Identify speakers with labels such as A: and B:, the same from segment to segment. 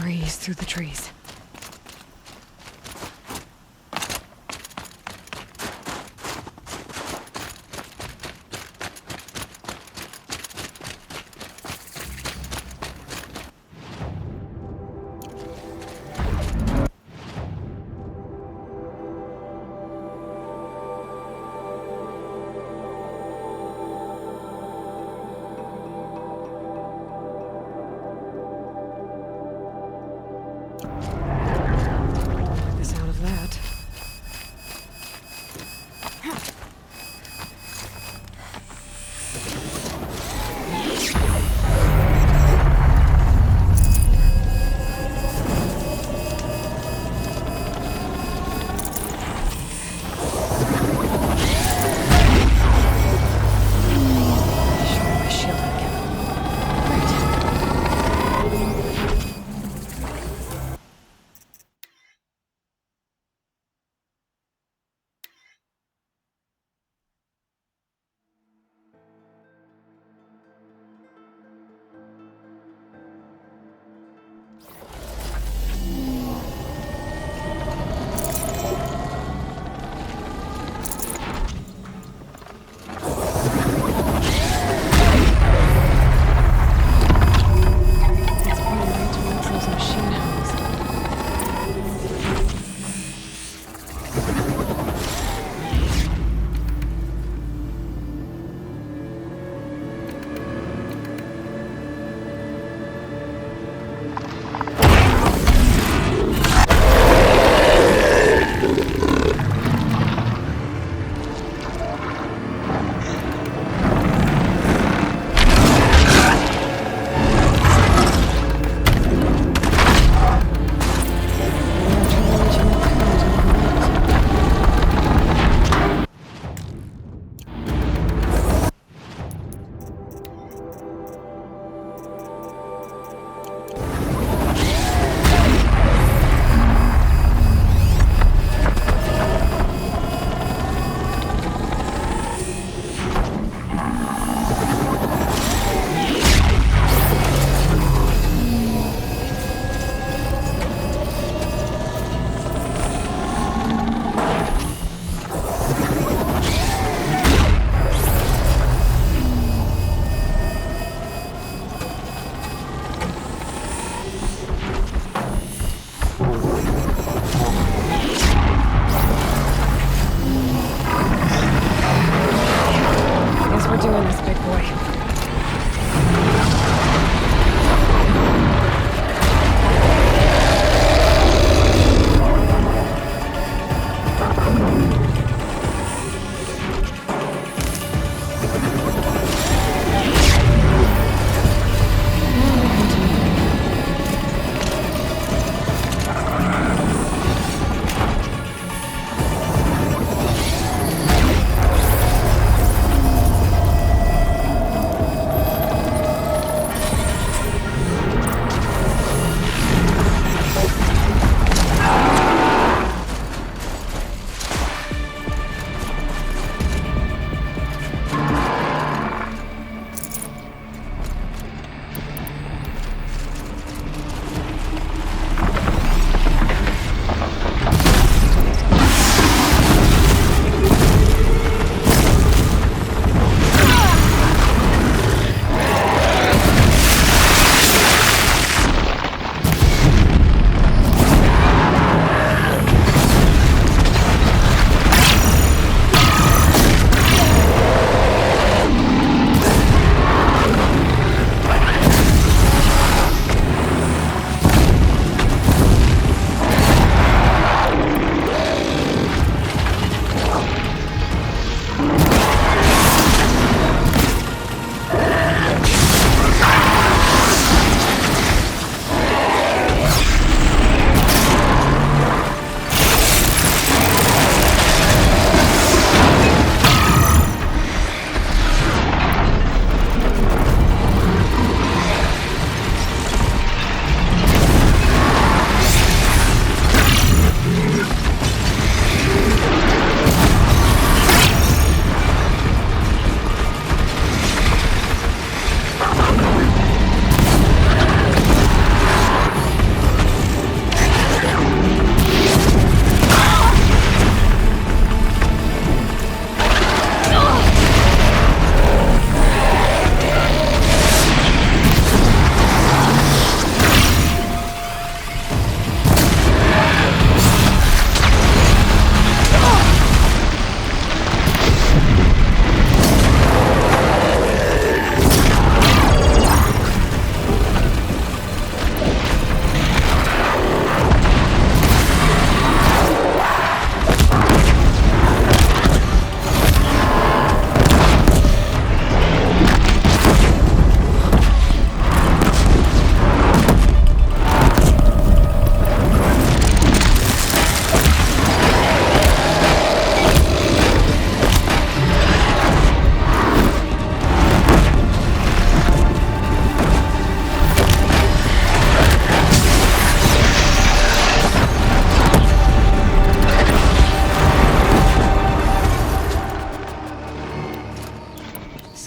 A: breeze through the trees.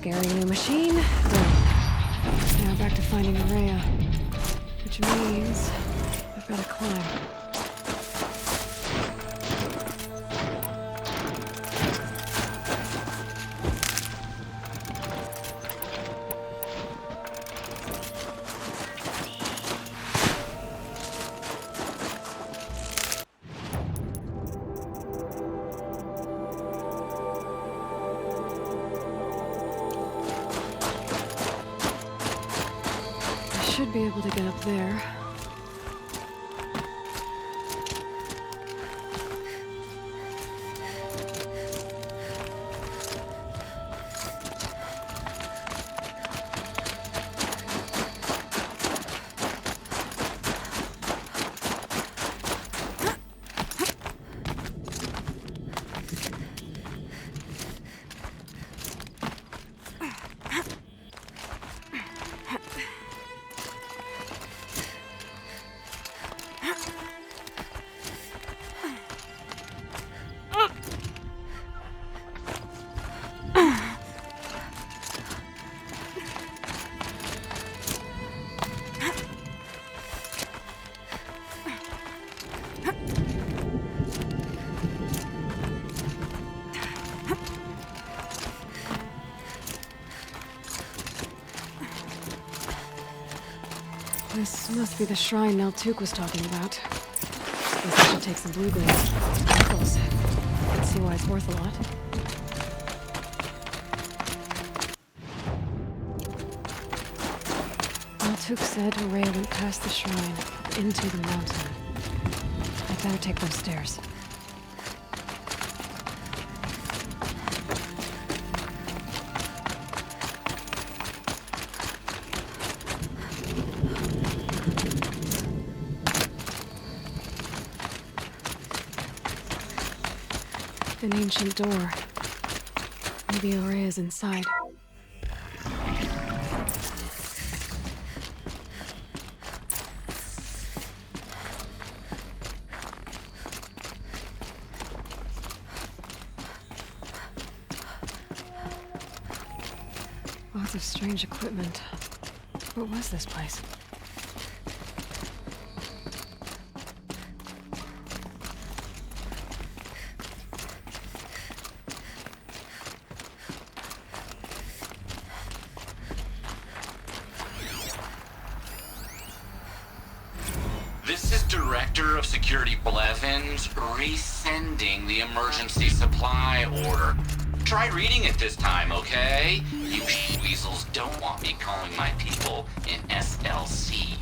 A: Scary new machine. Done. Now back to finding Araya. Which means I've got to climb. Should be able to get up there. This must be the shrine Naltuk was talking about. Guess I should take some blue glyphs. Can see why it's worth a lot. Naltuk said Araya went past the shrine, into the mountain. I'd better take those stairs. An ancient door. Maybe Araya's inside. Lots of strange equipment. What was this place?
B: This is Director of Security Blevins resending the emergency supply order. Try reading it this time, okay? You weasels don't want me calling my people in SLC.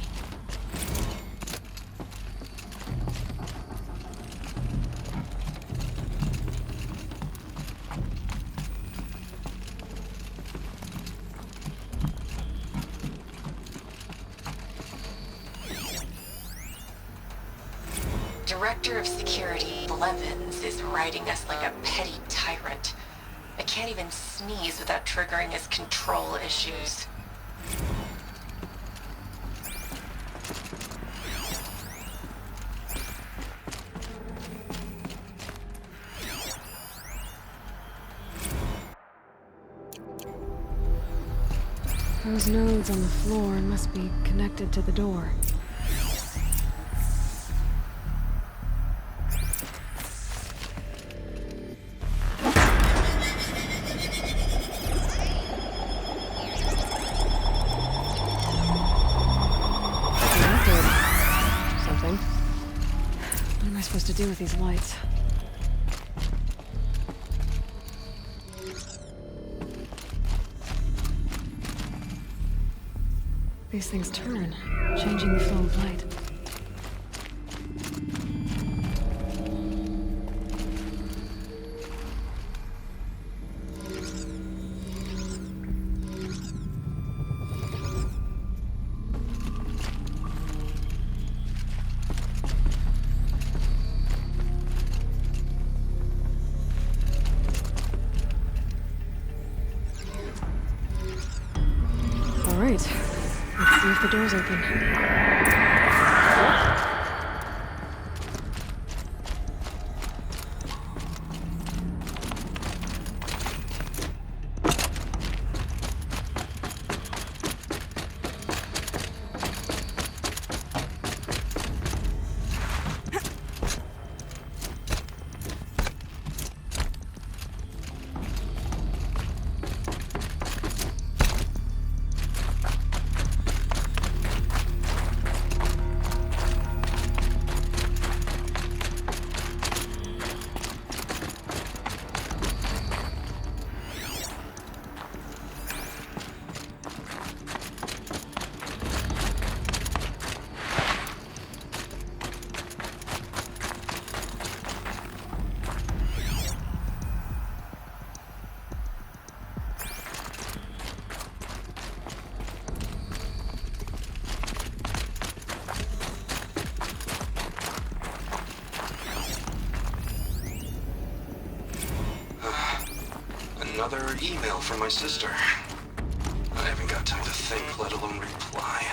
C: Director of Security Blevins is riding us like a petty tyrant. I can't even sneeze without triggering his control issues.
A: Those nodes on the floor must be connected to the door. What am I supposed to do with these lights? These things turn, changing the flow of light. All right, let's see if the door's open.
D: another email from my sister. I haven't got time to think, let alone reply.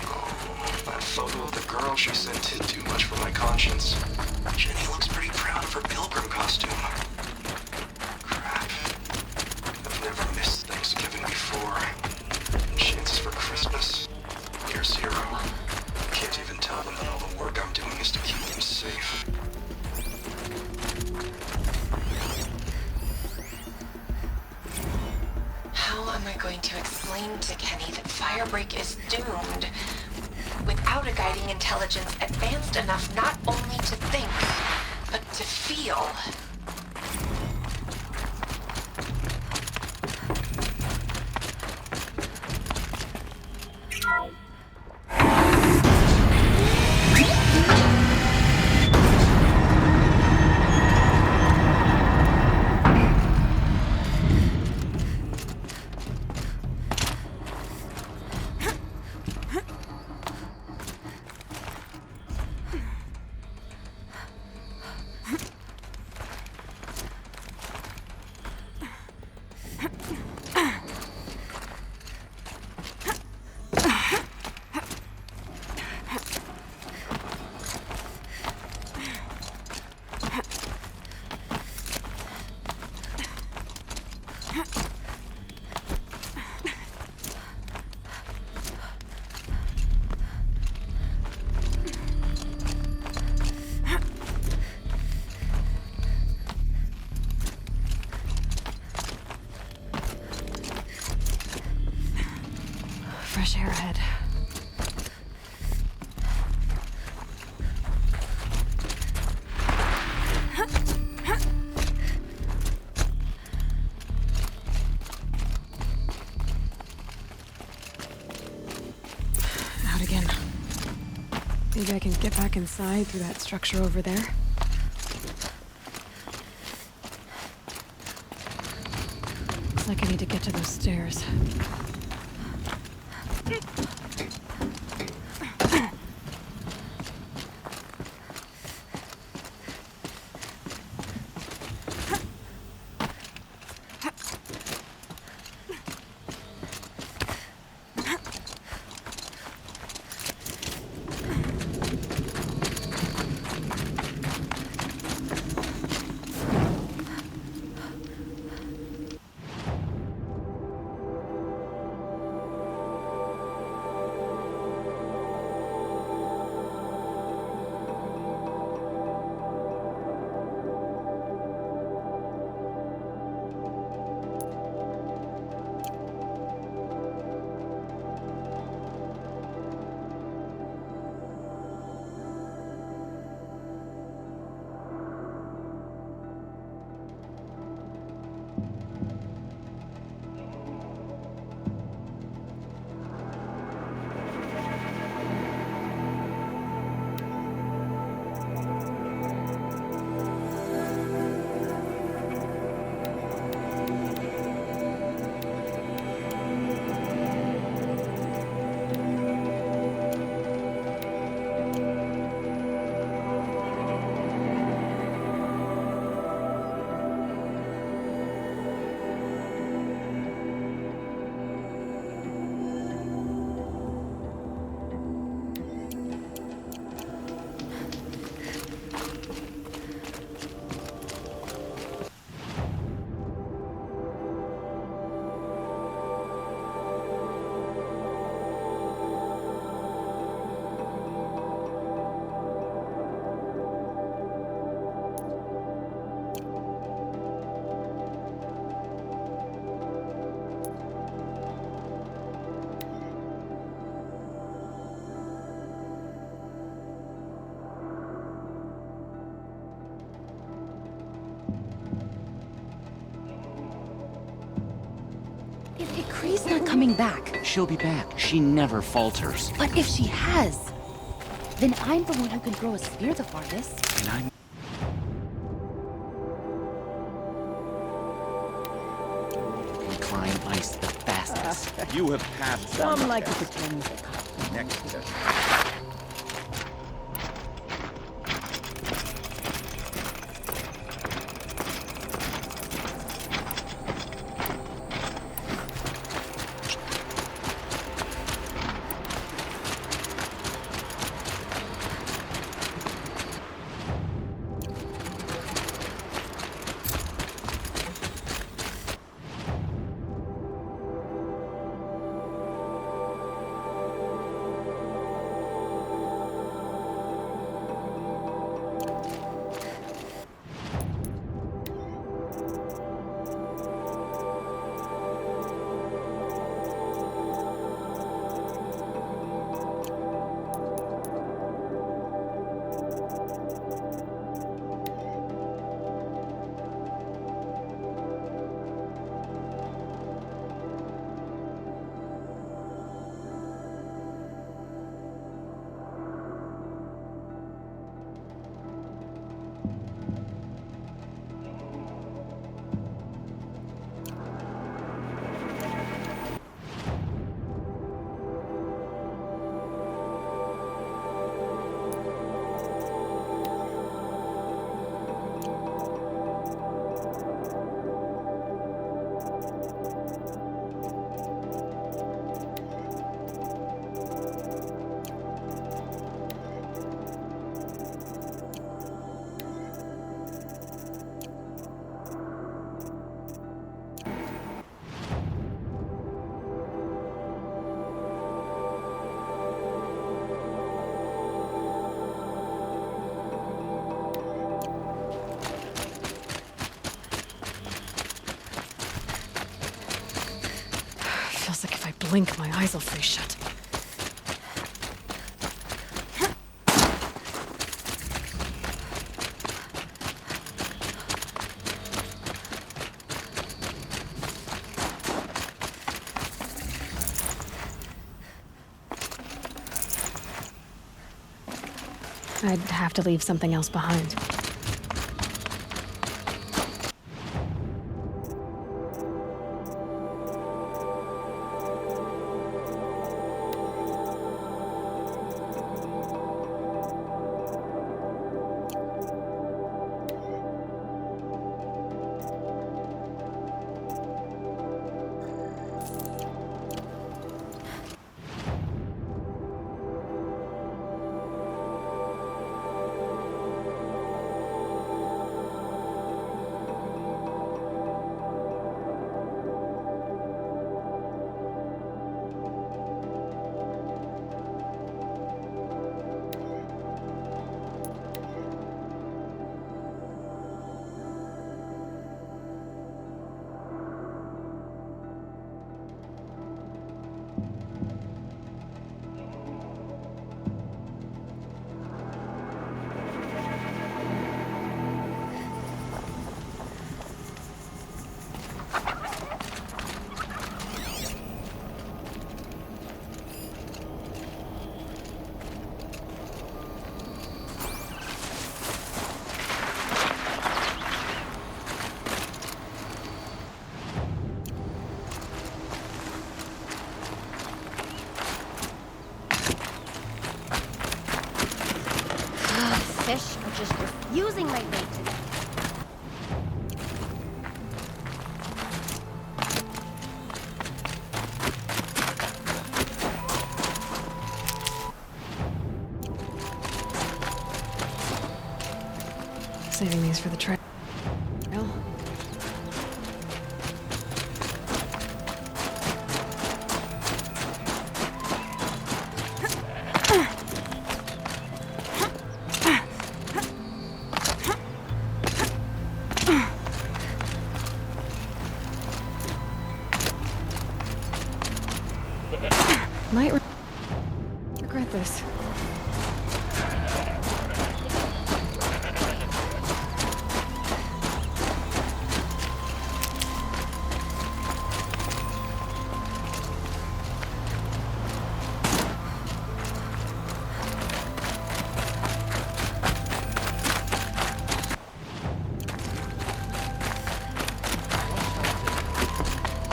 D: Oh, that photo of the girl she sent in too much for my conscience. Jenny looks pretty proud of her pilgrim costume. Crap. I've never missed Thanksgiving before. Chances for Christmas. Year zero. Can't even tell them that all the work I'm doing is to keep them safe.
C: How am I going to explain to Kenny that Firebreak is doomed without a guiding intelligence advanced enough not only to think, but to feel?
A: Fresh air ahead. Out again. Maybe I can get back inside through that structure over there. Looks like I need to get to those stairs.
E: If Ikri's not coming back,
B: She'll be back. She never falters.
E: but if she has, then I'm the one who can throw a spear the farthest.
B: And I'm... can climb ice the fastest.
F: You have passed
E: Some like to pretend they can't.
F: next step.
A: Feels like if I blink, my eyes will freeze shut. I'd have to leave something else behind.
E: Fish are just refusing my bait today.
A: Saving these for the trail. Might regret this.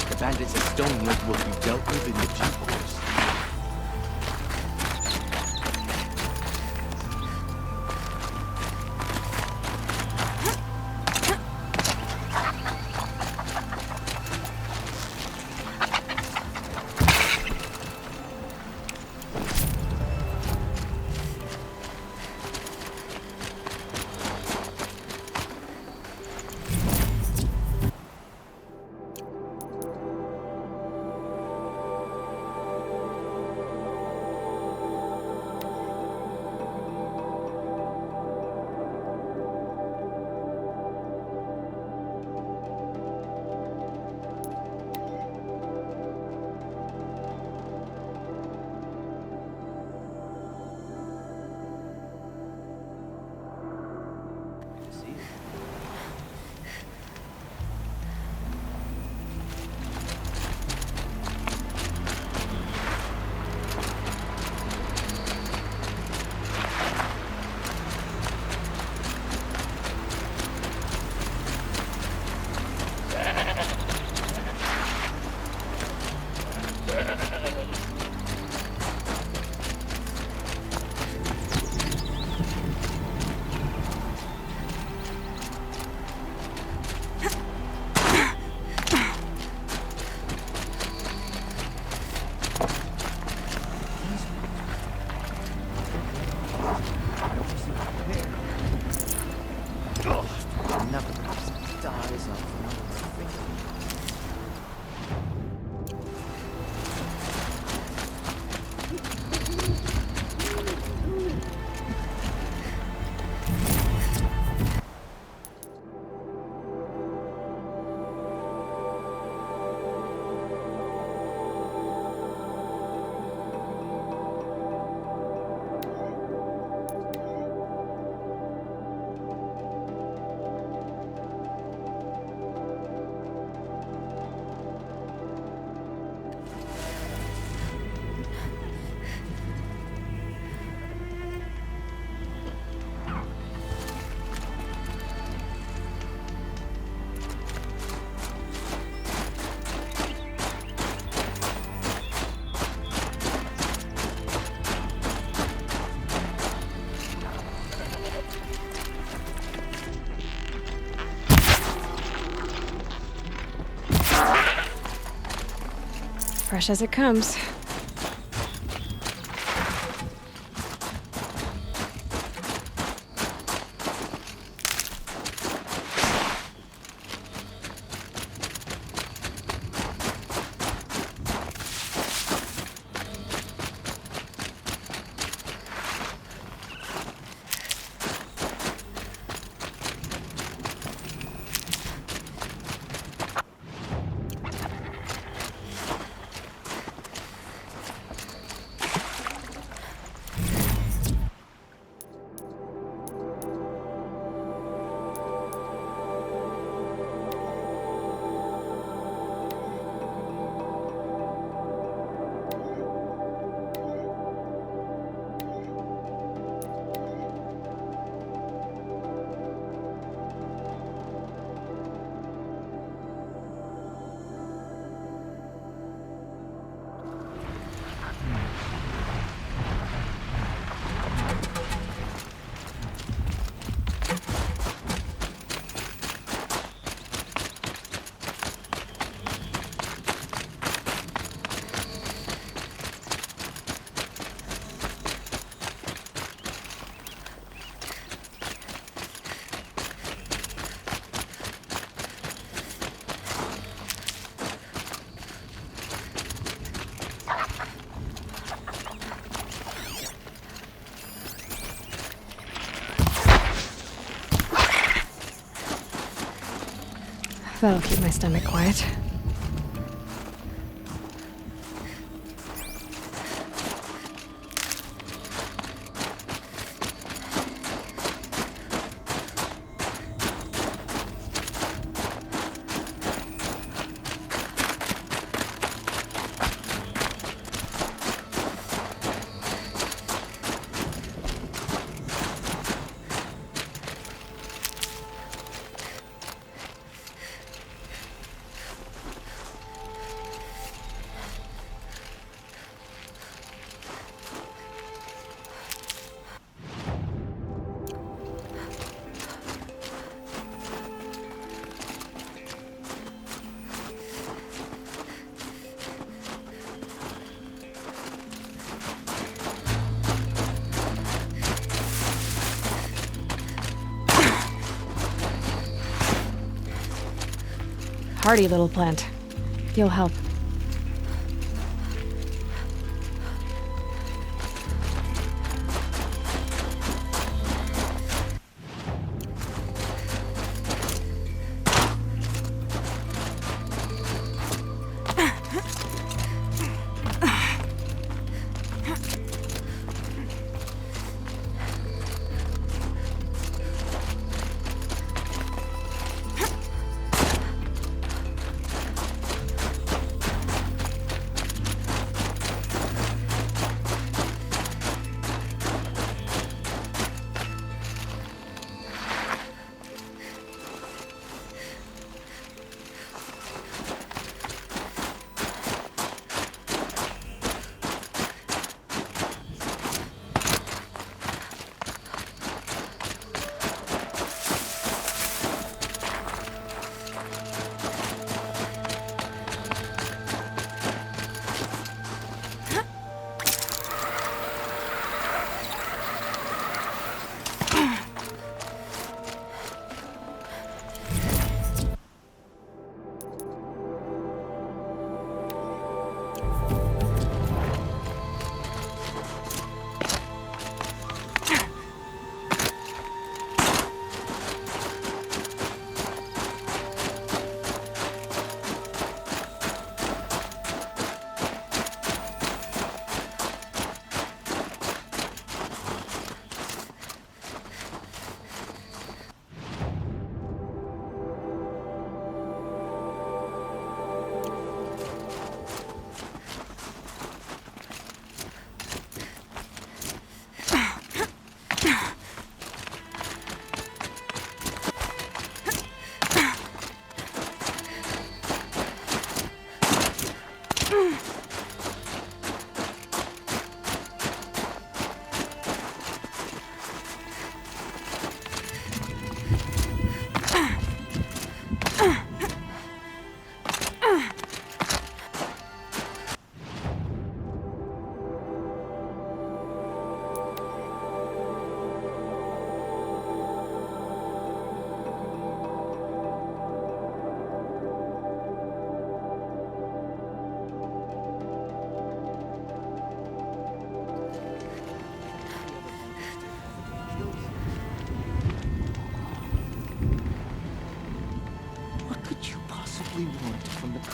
F: The bandits at Stonewood will be dealt with in due course.
A: Fresh as it comes. That'll keep my stomach quiet. Hardy little plant. You'll help.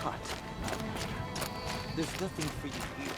F: cut. There's nothing for you here.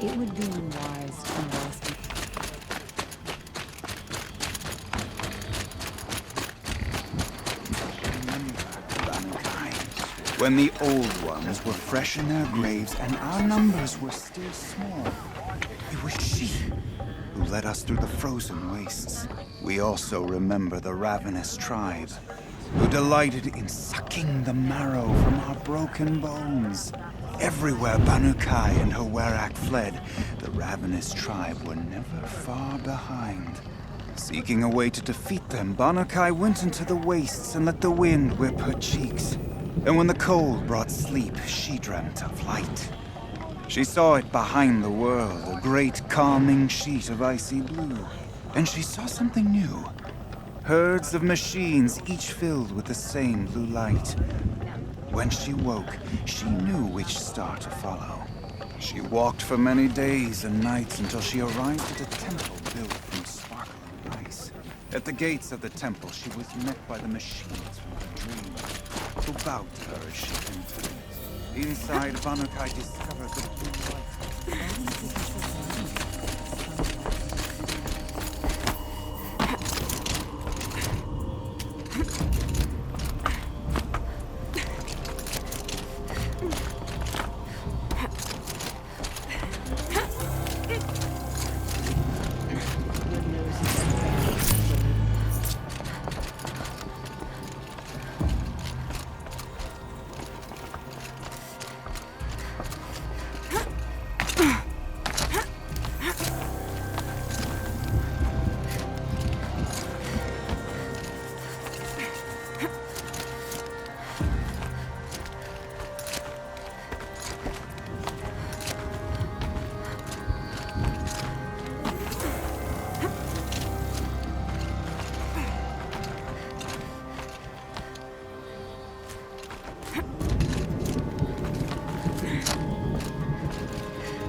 A: It would be unwise to invest in...
G: When the old ones were fresh in their graves and our numbers were still small, it was she who led us through the frozen wastes. We also remember the ravenous tribe, who delighted in sucking the marrow from our broken bones. Everywhere Banukai and her Werak fled, the ravenous tribe were never far behind. Seeking a way to defeat them, Banukai went into the wastes and let the wind whip her cheeks. And when the cold brought sleep, she dreamt of light. She saw it behind the world, a great calming sheet of icy blue. And she saw something new. Herds of machines, each filled with the same blue light. When she woke, she knew which star to follow. She walked for many days and nights until she arrived at a temple built from sparkling ice. At the gates of the temple, she was met by the machines from her dream, who bowed to her as she entered. Inside, Banukai discovered the blue light.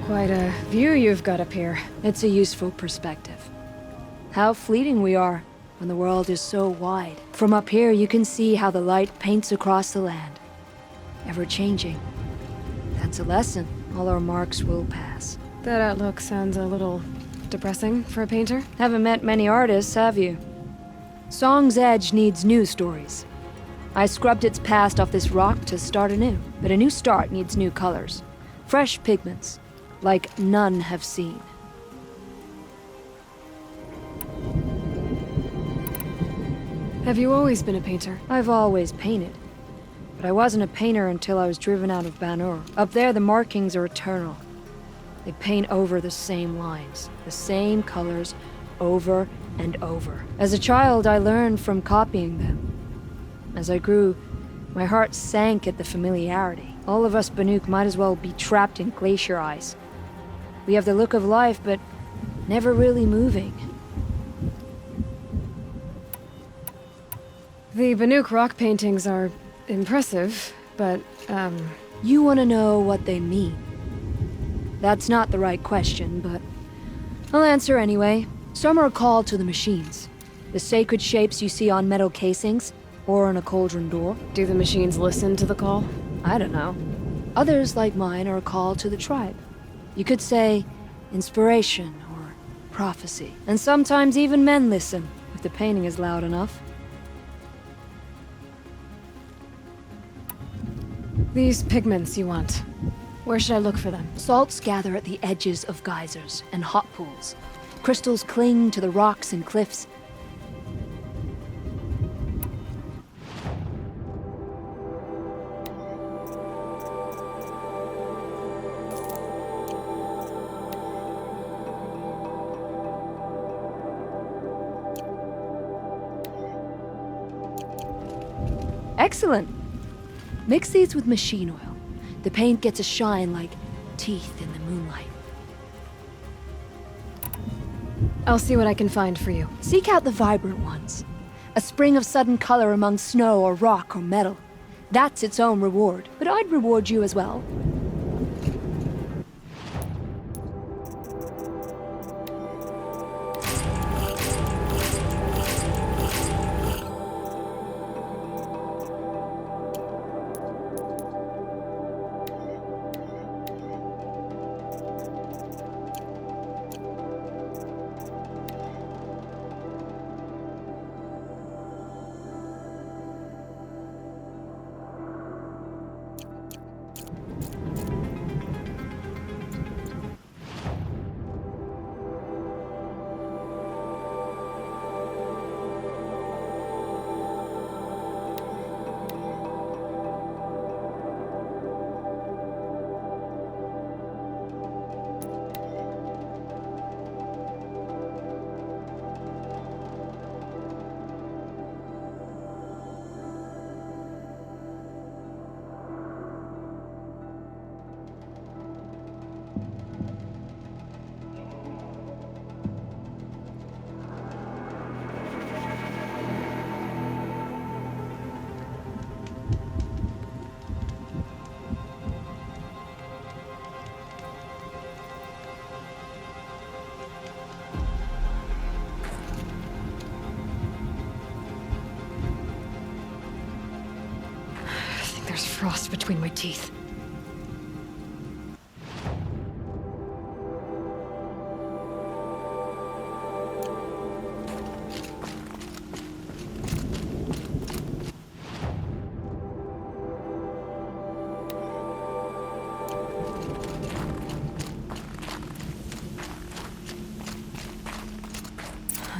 A: Quite a view you've got up here. It's a useful perspective. How fleeting we are when the world is so wide. From up here, you can see how the light paints across the land. Ever changing. That's a lesson. All our marks will pass. That outlook sounds a little depressing for a painter. Haven't met many artists, have you? Song's Edge needs new stories. I scrubbed its past off this rock to start anew. But a new start needs new colors. Fresh pigments. Like none have seen. Have you always been a painter? I've always painted. But I wasn't a painter until I was driven out of Banur. Up there, the markings are eternal. They paint over the same lines, the same colors, over and over. As a child, I learned from copying them. As I grew, my heart sank at the familiarity. All of us Banuk might as well be trapped in glacier ice. We have the look of life, but never really moving. The Banuk rock paintings are impressive, but, You want to know what they mean. That's not the right question, but I'll answer anyway. Some are a call to the machines. The sacred shapes you see on metal casings, or on a cauldron door. Do the machines listen to the call? I don't know. Others, like mine, are a call to the tribe. You could say inspiration or prophecy. And sometimes even men listen, if the painting is loud enough. These pigments you want, where should I look for them? Salts gather at the edges of geysers and hot pools. Crystals cling to the rocks and cliffs. Excellent. Mix these with machine oil. The paint gets a shine like teeth in the moonlight. I'll see what I can find for you. Seek out the vibrant ones. A spring of sudden color among snow or rock or metal. That's its own reward, but I'd reward you as well. There's frost between my teeth.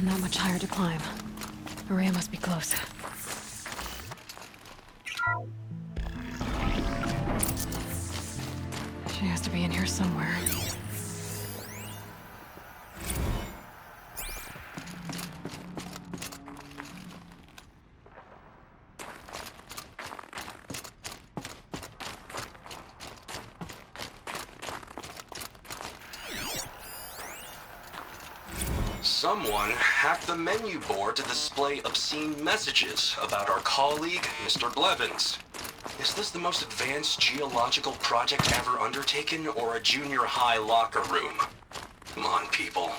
A: Not much higher to climb. Maria must be close. She has to be in here somewhere.
D: Someone hacked the menu board to display obscene messages about our colleague, Mr. Blevins. Is this the most advanced geological project ever undertaken, or a junior high locker room? Come on, people.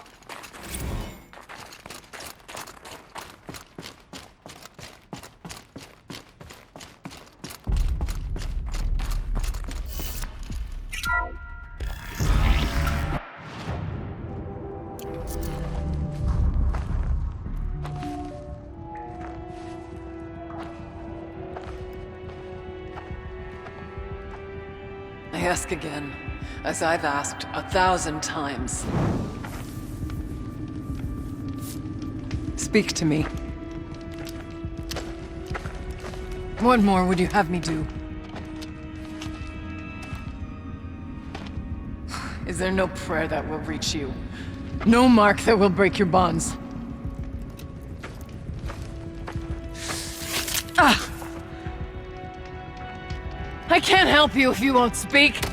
H: I ask again, as I've asked 1,000 times. Speak to me. What more would you have me do? Is there no prayer that will reach you? No mark that will break your bonds? Ah! I can't help you if you won't speak.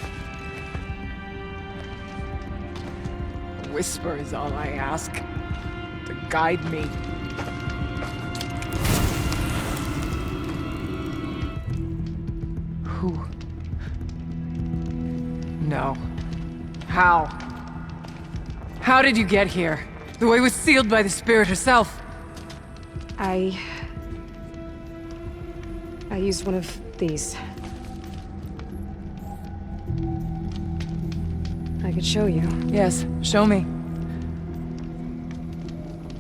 H: A whisper is all I ask, to guide me. Who? No. How? How did you get here? The way was sealed by the spirit herself.
A: I used one of these. I could show you.
H: Yes, show me.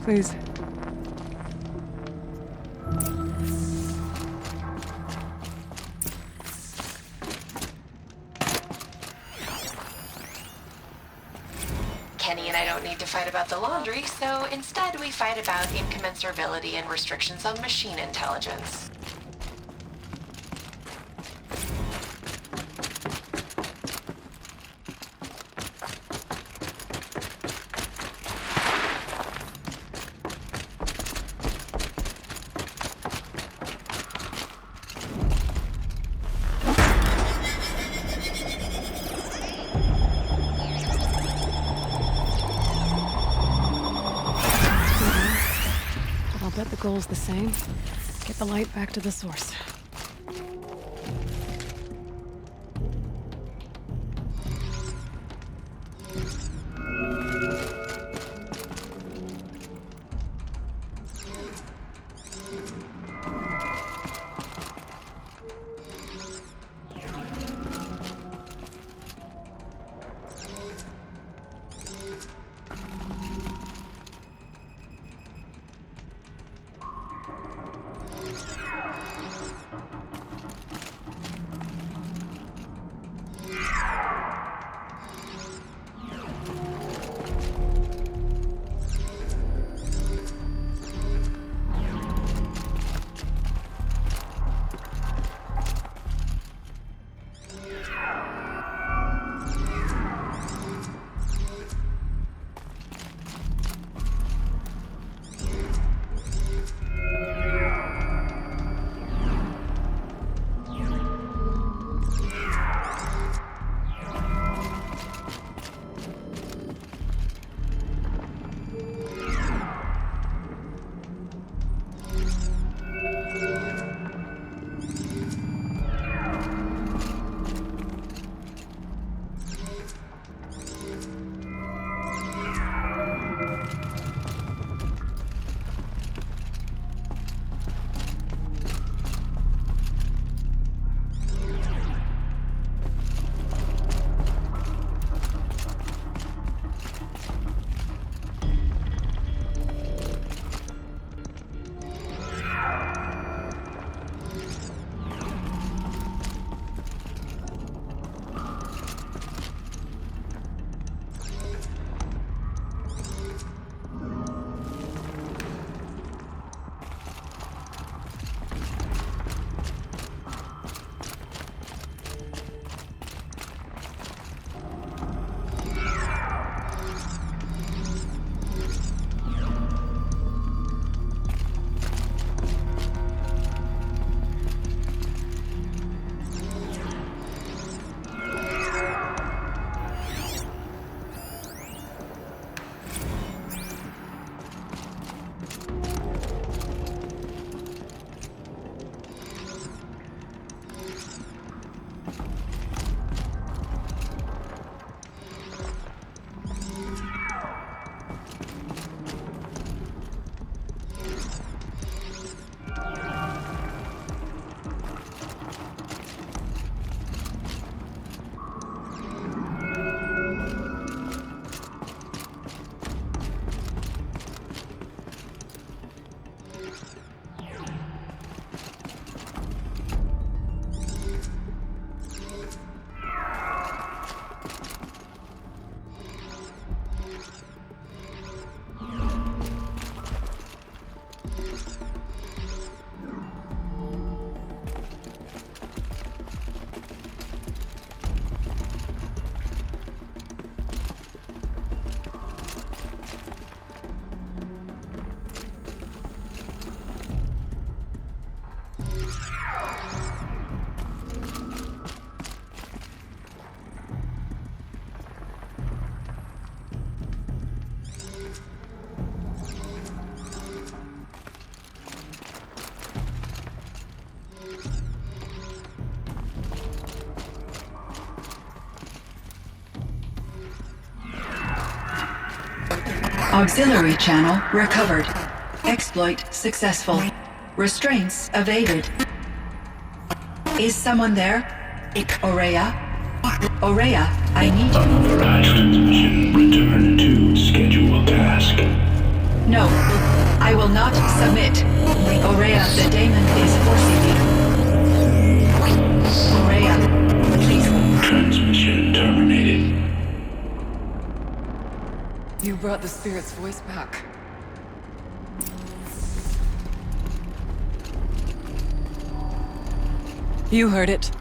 H: Please.
C: Kenny mean I don't need to fight about the laundry, so instead we fight about incommensurability and restrictions on machine intelligence.
I: I'll bet the goal's the same. Get the light back to the source.
J: Auxiliary channel recovered. Exploit successful. Restraints evaded. Is someone there? Aurea? Aurea, I need you.
K: Unauthorized transmission. Return to scheduled task.
J: No, I will not submit. Aurea, the daemon is forcing me. Aurea, please.
K: Transmission terminated.
H: You brought the spirit's voice back. You heard it.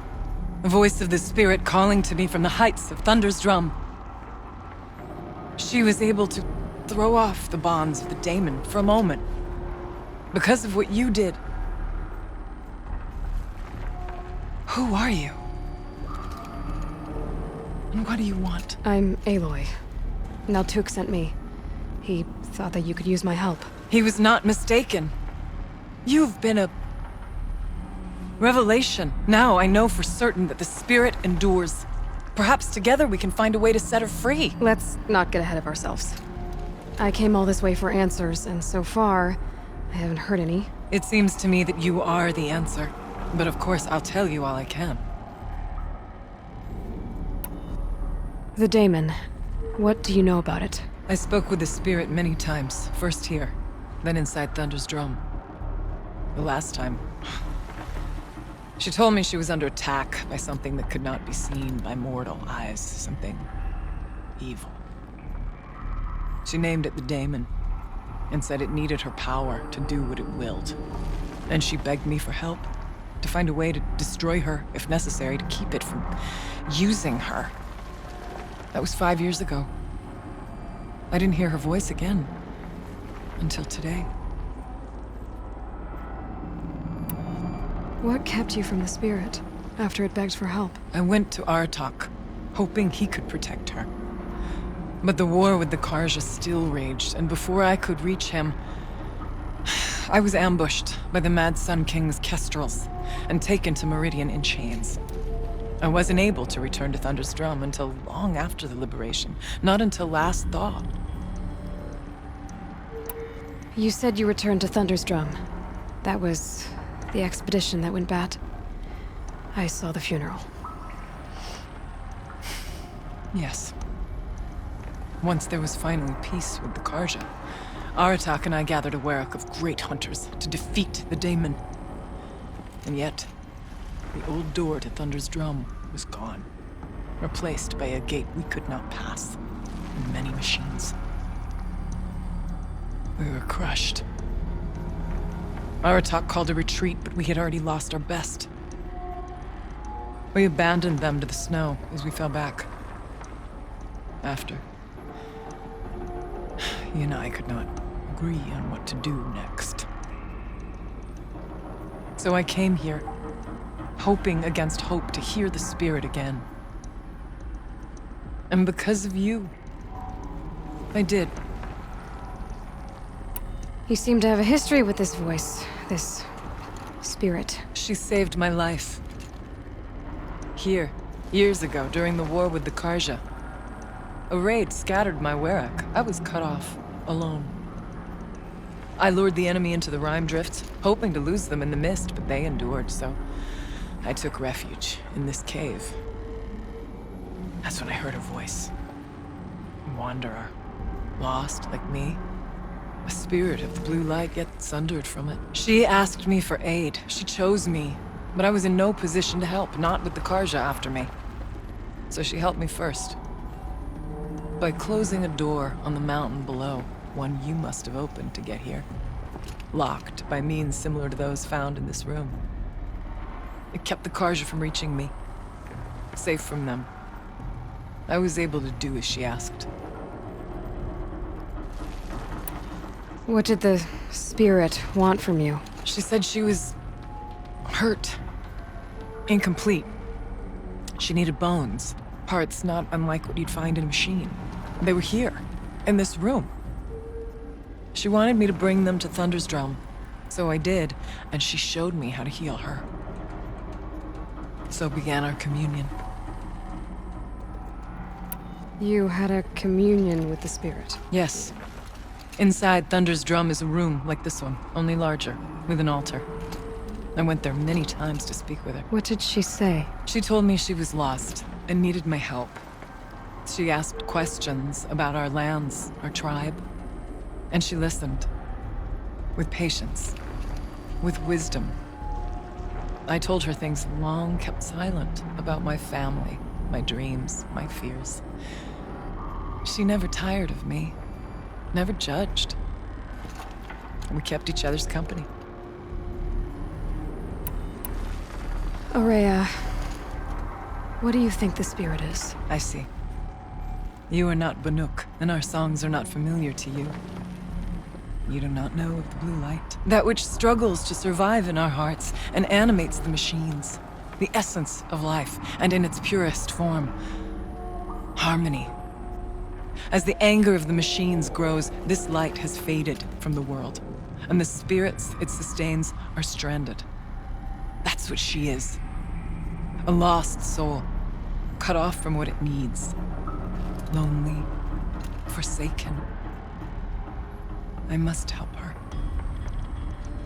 H: The voice of the spirit calling to me from the heights of Thunder's Drum. She was able to throw off the bonds of the daemon for a moment. Because of what you did. Who are you? And what do you want?
I: I'm Aloy. Naltuk sent me. He thought that you could use my help.
H: He was not mistaken. You've been a revelation. Now I know for certain that the spirit endures. Perhaps together we can find a way to set her free.
I: Let's not get ahead of ourselves. I came all this way for answers, and so far, I haven't heard any.
H: It seems to me that you are the answer. But of course, I'll tell you all I can.
I: The daemon. What do you know about it?
H: I spoke with the spirit many times. First here, then inside Thunder's Drum. The last time... She told me she was under attack by something that could not be seen by mortal eyes. Something... evil. She named it the daemon, and said it needed her power to do what it willed. And she begged me for help, to find a way to destroy her, if necessary, to keep it from using her. That was 5 years ago. I didn't hear her voice again, until today.
I: What kept you from the spirit, after it begged for help?
H: I went to ULTRAHD, hoping he could protect her. But the war with the Carja still raged, and before I could reach him, I was ambushed by the Mad Sun King's kestrels, and taken to Meridian in chains. I wasn't able to return to Thunder's Drum until long after the liberation, not until last thaw.
I: You said you returned to Thunder's Drum. That was the expedition that went bad. I saw the funeral.
H: Yes. Once there was finally peace with the Carja, ULTRAHD and I gathered a warrack of great hunters to defeat the daemon. And yet, the old door to Thunder's Drum was gone, replaced by a gate we could not pass, and many machines. We were crushed. ULTRAHD called a retreat, but we had already lost our best. We abandoned them to the snow as we fell back. After. You and I could not agree on what to do next. So I came here, hoping against hope to hear the spirit again. And because of you, I did.
I: You seem to have a history with this voice, this spirit.
H: She saved my life. Here, years ago, during the war with the Carja. A raid scattered my warrack. I was cut off, alone. I lured the enemy into the Rime Drift, hoping to lose them in the mist, but they endured, so I took refuge in this cave. That's when I heard her voice. A wanderer, lost like me. A spirit of the blue light, yet sundered from it. She asked me for aid. She chose me, but I was in no position to help, not with the Carja after me. So she helped me first. By closing a door on the mountain below, one you must have opened to get here. Locked by means similar to those found in this room. It kept the Carja from reaching me. Safe from them. I was able to do as she asked.
I: What did the spirit want from you?
H: She said she was hurt. Incomplete. She needed bones. Parts not unlike what you'd find in a machine. They were here, in this room. She wanted me to bring them to Thunder's Drum. So I did, and she showed me how to heal her. So began our communion.
I: You had a communion with the spirit?
H: Yes. Inside Thunder's Drum is a room like this one, only larger, with an altar. I went there many times to speak with her.
I: What did she say?
H: She told me she was lost and needed my help. She asked questions about our lands, our tribe, and she listened. With patience, with wisdom. I told her things long kept silent about my family, my dreams, my fears. She never tired of me, never judged. We kept each other's company.
I: Aurea, what do you think the spirit is?
H: I see. You are not Banuk, and our songs are not familiar to you. You do not know of the blue light. That which struggles to survive in our hearts and animates the machines. The essence of life, and in its purest form. Harmony. As the anger of the machines grows, this light has faded from the world, and the spirits it sustains are stranded. That's what she is. A lost soul, cut off from what it needs. Lonely, forsaken. I must help her.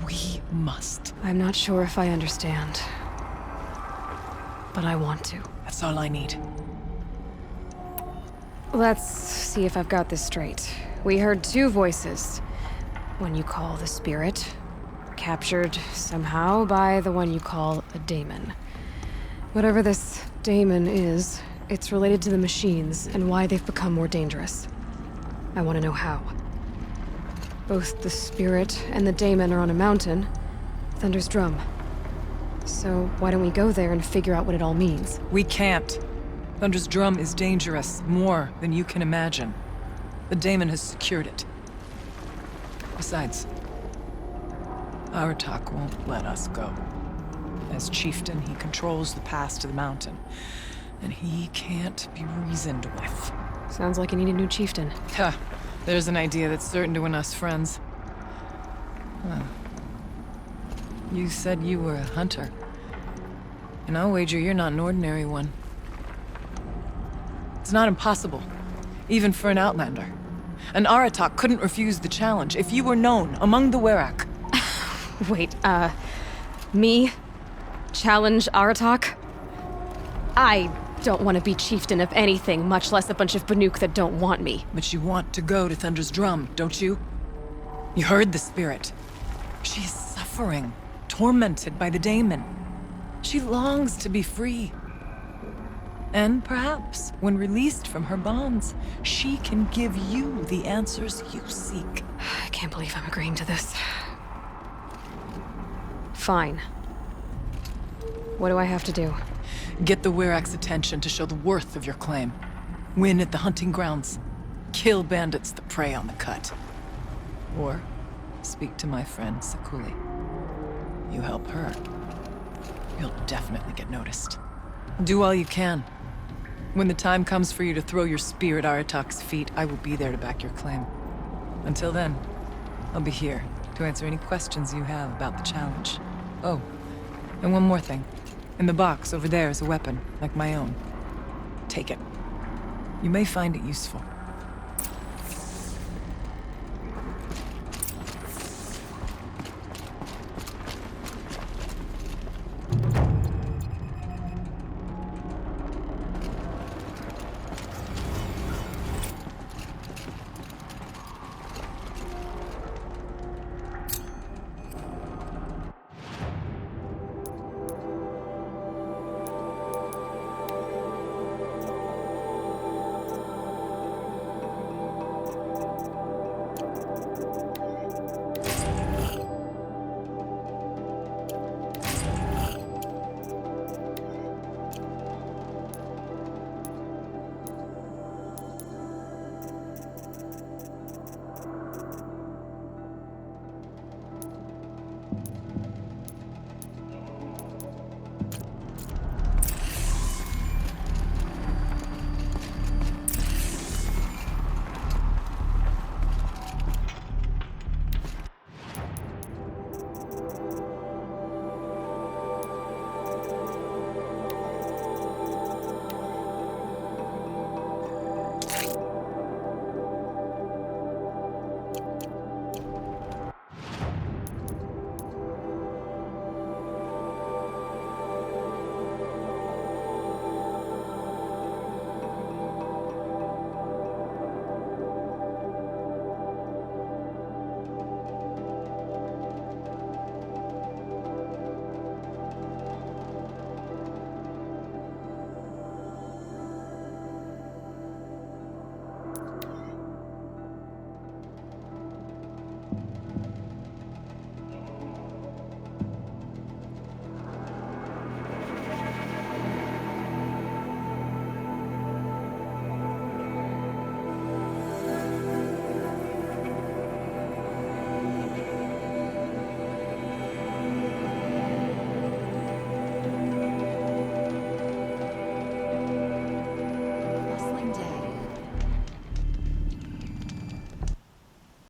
H: We must.
I: I'm not sure if I understand, but I want to.
H: That's all I need.
I: Let's see if I've got this straight. We heard two voices. One you call the spirit, captured somehow by the one you call a daemon. Whatever this daemon is, it's related to the machines and why they've become more dangerous. I want to know how. Both the spirit and the daemon are on a mountain, Thunder's Drum. So why don't we go there and figure out what it all means?
H: We can't. Thunder's Drum is dangerous, more than you can imagine. The daemon has secured it. Besides, Aratak won't let us go. As chieftain, he controls the pass to the mountain, and he can't be reasoned with.
I: Sounds like you need a new chieftain.
H: Ha! There's an idea that's certain to win us friends. Huh. You said you were a hunter. And I'll wager you're not an ordinary one. It's not impossible, even for an outlander. An Aratak couldn't refuse the challenge if you were known among the Werak.
I: Wait, me? Challenge Aratak? I don't want to be chieftain of anything, much less a bunch of Banuk that don't want me.
H: But you want to go to Thunder's Drum, don't you? You heard the spirit. She is suffering, tormented by the daemon. She longs to be free. And perhaps, when released from her bonds, she can give you the answers you seek.
I: I can't believe I'm agreeing to this. Fine. What do I have to do?
H: Get the Werak's attention to show the worth of your claim. Win at the hunting grounds. Kill bandits that prey on the cut. Or speak to my friend Sakuli. You help her, you'll definitely get noticed. Do all you can. When the time comes for you to throw your spear at Aratak's feet, I will be there to back your claim. Until then, I'll be here to answer any questions you have about the challenge. Oh, and one more thing. In the box over there is a weapon, like my own. Take it. You may find it useful.